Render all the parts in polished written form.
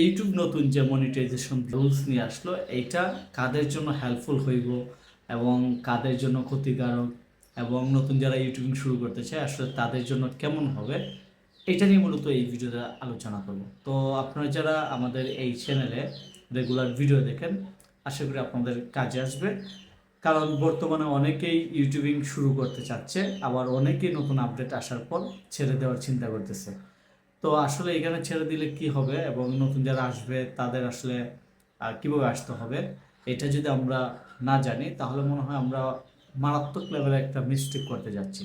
YouTube নতুন যে monetization rules নিয়ে আসলো, এইটা কাদের জন্য হেল্পফুল হইব এবং কাদের জন্য ক্ষতিকারক, এবং নতুন যারা ইউটিউবিং শুরু করতে চায় আসলে তাদের জন্য কেমন হবে, এটা নিয়ে মূলত এই ভিডিওতে আলোচনা করব। তো আপনারা যারা আমাদের এই চ্যানেলে রেগুলার ভিডিও দেখেন, আশা করি আপনাদের কাজে আসবে। কারণ বর্তমানে অনেকেই ইউটিউবিং শুরু করতে চাচ্ছে, আবার অনেকেই নতুন আপডেট আসার পর ছেড়ে দেওয়ার চিন্তা করতেছে। তো আসলে এখানে ছেড়ে দিলে কি হবে এবং নতুন যারা আসবে তাদের আসলে কীভাবে আসতে হবে, এটা যদি আমরা না জানি তাহলে মনে হয় আমরা মারাত্মক লেভেলে একটা মিস্টেক করতে যাচ্ছি।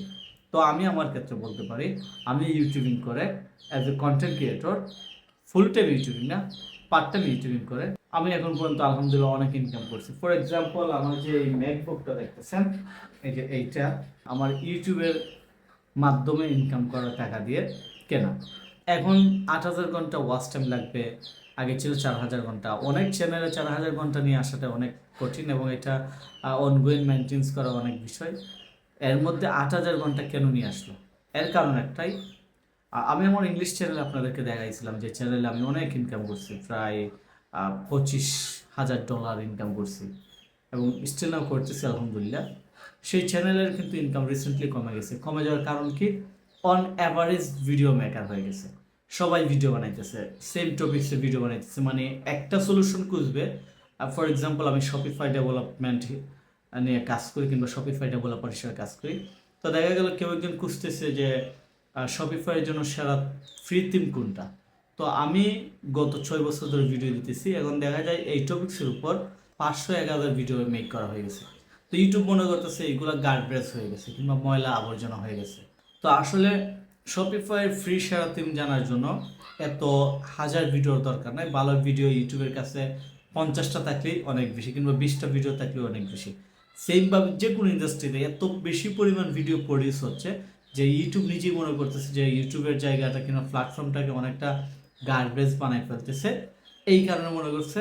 তো আমি আমার ক্ষেত্রে বলতে পারি, আমি ইউটিউবিং করে as a content creator, full time YouTubing না, পার্ট টাইম ইউটিউবিং করে আমি এখন পর্যন্ত আলহামদুলিল্লাহ অনেক ইনকাম করছি। ফর এক্সাম্পল, আমার যে এই ম্যাকবুকটা দেখতেছেন, এই যে এইটা আমার ইউটিউবের মাধ্যমে ইনকাম করার টাকা দিয়ে কেনা। এখন 8,000 ঘন্টা ওয়াচ টাইম লাগবে, আগে ছিল 4,000 ঘন্টা। অনেক চ্যানেলে 4,000 ঘন্টা নিয়ে আসাটা অনেক কঠিন এবং এটা অনগোয়িং মেনটেন্স করা অনেক বিষয়। এর মধ্যে 8,000 ঘন্টা কেন নিয়ে আসলো? এর কারণ একটাই, আমি আমার ইংলিশ চ্যানেলে আপনাদেরকে দেখাইছিলাম যে চ্যানেলে আমি অনেক ইনকাম করছি, প্রায় $25,000 ইনকাম করছি এবং স্টিল নাও করতেছি আলহামদুলিল্লাহ। সেই চ্যানেলের কিন্তু ইনকাম রিসেন্টলি কমে গেছে। কমে যাওয়ার কারণ কি? অন অ্যাভারেজ ভিডিও মেকার হয়ে গেছে, সবাই ভিডিও বানাইতেছে, সেম টপিক্সে ভিডিও বানাইতেছে, মানে একটা সলিউশন খুঁজবে। ফর এক্সাম্পল, আমি শপিফাই ডেভেলপমেন্ট নিয়ে কাজ করি কিংবা শপিফাই ডেভেলপার হিসেবে কাজ করি। তো দেখা গেল কেউ একজন খুঁজতেছে যে শপিফাইয়ের জন্য সেরা ফ্রি থিম কোনটা। তো আমি গত 6 বছর ধরে ভিডিও দিতেছি, এখন দেখা যায় এই টপিক্সের উপর 500-1,000 ভিডিও মেক করা হয়ে গেছে। তো ইউটিউব মনে করতেছে এইগুলো গার্বেজ হয়ে গেছে কিংবা ময়লা আবর্জনা হয়ে গেছে। তো আসলে শপিফাই ফ্রি সেরা থিম জানার জন্য এত হাজার ভিডিওর দরকার নাই। ভালো ভিডিও ইউটিউবের কাছে 50টা থাকলেই অনেক বেশি, কিংবা 20টা ভিডিও থাকলেই অনেক বেশি। সেইমভাবে যে কোনো ইন্ডাস্ট্রিতে এত বেশি পরিমাণ ভিডিও প্রডিউস হচ্ছে যে ইউটিউব নিজেই মনে করতেছে যে ইউটিউবের জায়গাটা কিংবা প্ল্যাটফর্মটাকে অনেকটা গার্বেজ বানায় ফেলতেছে। এই কারণে মনে করছে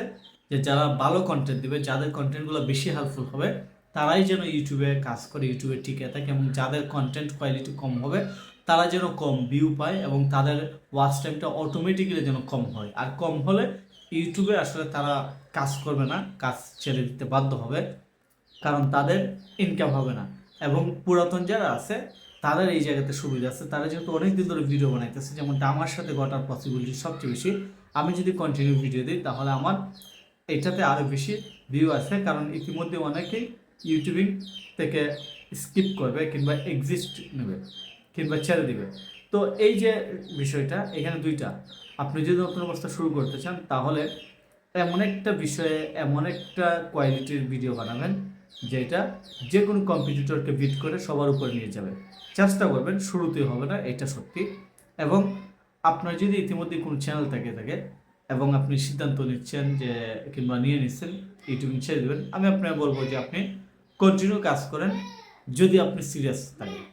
যে যারা ভালো কন্টেন্ট দিবে, যাদের কন্টেন্টগুলো বেশি হেল্পফুল হবে, তারাই যেন ইউটিউবে কাজ করে, ইউটিউবে টিকে থাকে, এবং যাদের কন্টেন্ট কোয়ালিটি কম হবে তারা যেন কম ভিউ পায় এবং তাদের ওয়াচ টাইমটা অটোমেটিক্যালি যেন কম হয়। আর কম হলে ইউটিউবে আসলে তারা কাজ করবে না, কাজ ছেড়ে দিতে বাধ্য হবে, কারণ তাদের ইনকাম হবে না। এবং পুরাতন যারা আছে তাদের এই জায়গাতে সুবিধা আছে, তারা যেহেতু অনেক দিন ধরে ভিডিও বানাইতেছে, যেমনটা আমার সাথে ঘটার পসিবিলিটি সবচেয়ে বেশি। আমি যদি কন্টিনিউ ভিডিও দিই তাহলে আমার এটাতে আরও বেশি ভিউ আছে, কারণ ইতিমধ্যে অনেকেই ইউটিউবিং থেকে স্কিপ করবে কিংবা এক্সিস্ট নেবে কিংবা ছেড়ে দিবে। তো এই যে বিষয়টা, এখানে দুইটা, আপনি যদি নতুন অবস্থা শুরু করতে চান তাহলে এমন একটা বিষয়ে এমন একটা কোয়ালিটির ভিডিও বানাবেন যেটা যে কোনো কম্পিটিটরকে বিট করে সবার উপরে নিয়ে যাবে। চেষ্টা করবেন, শুরুতেই হবে না, এটা সত্যি। এবং আপনার যদি ইতিমধ্যে কোনো চ্যানেল থাকে এবং আপনি সিদ্ধান্ত নিচ্ছেন যে কিংবা নিয়ে নিচ্ছেন ইউটিউবিং ছেড়ে দেবেন, আমি আপনাকে বলবো যে আপনি কন্টিনিউ কাজ করেন যদি আপনি সিরিয়াস থাকেন।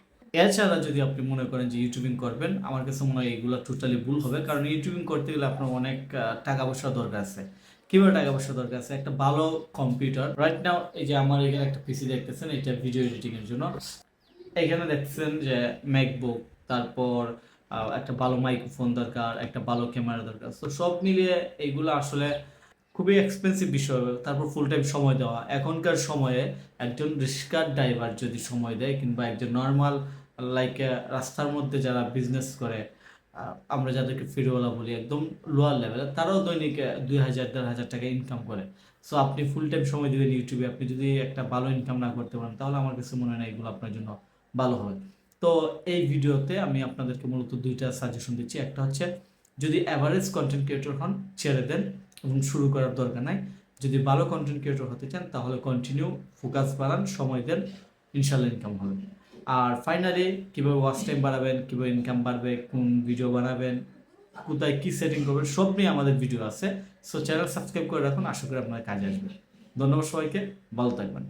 এছাড়া যদি আপনি মনে করেন যে ইউটিউবিং করবেন, আমার কাছে মনে হয় এইগুলো টোটালি ভুল হবে। কারণ ইউটিউবিং করতে গেলে আপনার অনেক টাকা পয়সা দরকার আছে। কীভাবে টাকা পয়সা দরকার আছে? একটা ভালো কম্পিউটার। রাইট নাও এই যে আমার এখানে একটা পিসি দেখতেছেন, এটা ভিডিও এডিটিংয়ের জন্য। এখানে দেখছেন যে ম্যাকবুক, তারপর একটা ভালো মাইক্রোফোন দরকার, একটা ভালো ক্যামেরা দরকার। তো সব মিলিয়ে এইগুলো আসলে খুবই এক্সপেন্সিভ বিষয়। তারপর ফুল টাইম সময় দেওয়া। এখনকার সময়ে একজন রিক্সা ড্রাইভার যদি সময় দেয় কিংবা একজন নর্মাল লাইক রাস্তার মধ্যে যারা বিজনেস করে, আমরা যাদেরকে ফেরিওয়ালা বলি, একদম লোয়ার লেভেলে, তারাও দৈনিক 2,000-1,500 টাকা ইনকাম করে। সো আপনি ফুল টাইম সময় দেবেন ইউটিউবে, আপনি যদি একটা ভালো ইনকাম না করতে পারেন তাহলে আমার কাছে মনে হয় না এগুলো আপনার জন্য ভালো হবে। তো এই ভিডিওতে আমি আপনাদেরকে মূলত দুইটা সাজেশন দিচ্ছি। একটা হচ্ছে, যদি অ্যাভারেজ কন্টেন্ট ক্রিয়েটর হন ছেড়ে দেন এবং শুরু করার দরকার নাই। যদি ভালো কন্টেন্ট ক্রিয়েটর হতে চান তাহলে কন্টিনিউ ফোকাস বাড়ান, সময় দেন, ইনশাল্লাহ ইনকাম হবে। আর ফাইনালি কীভাবে ওয়াচ টাইম বাড়াবেন, কীভাবে ইনকাম বাড়বে, কোন ভিডিও বানাবেন, কোথায় কী সেটিং করবেন, সব নিয়ে আমাদের ভিডিও আছে। সো চ্যানেল সাবস্ক্রাইব করে রাখুন, আশা করি আপনার কাজে আসবে। ধন্যবাদ সবাইকে, ভালো থাকবেন।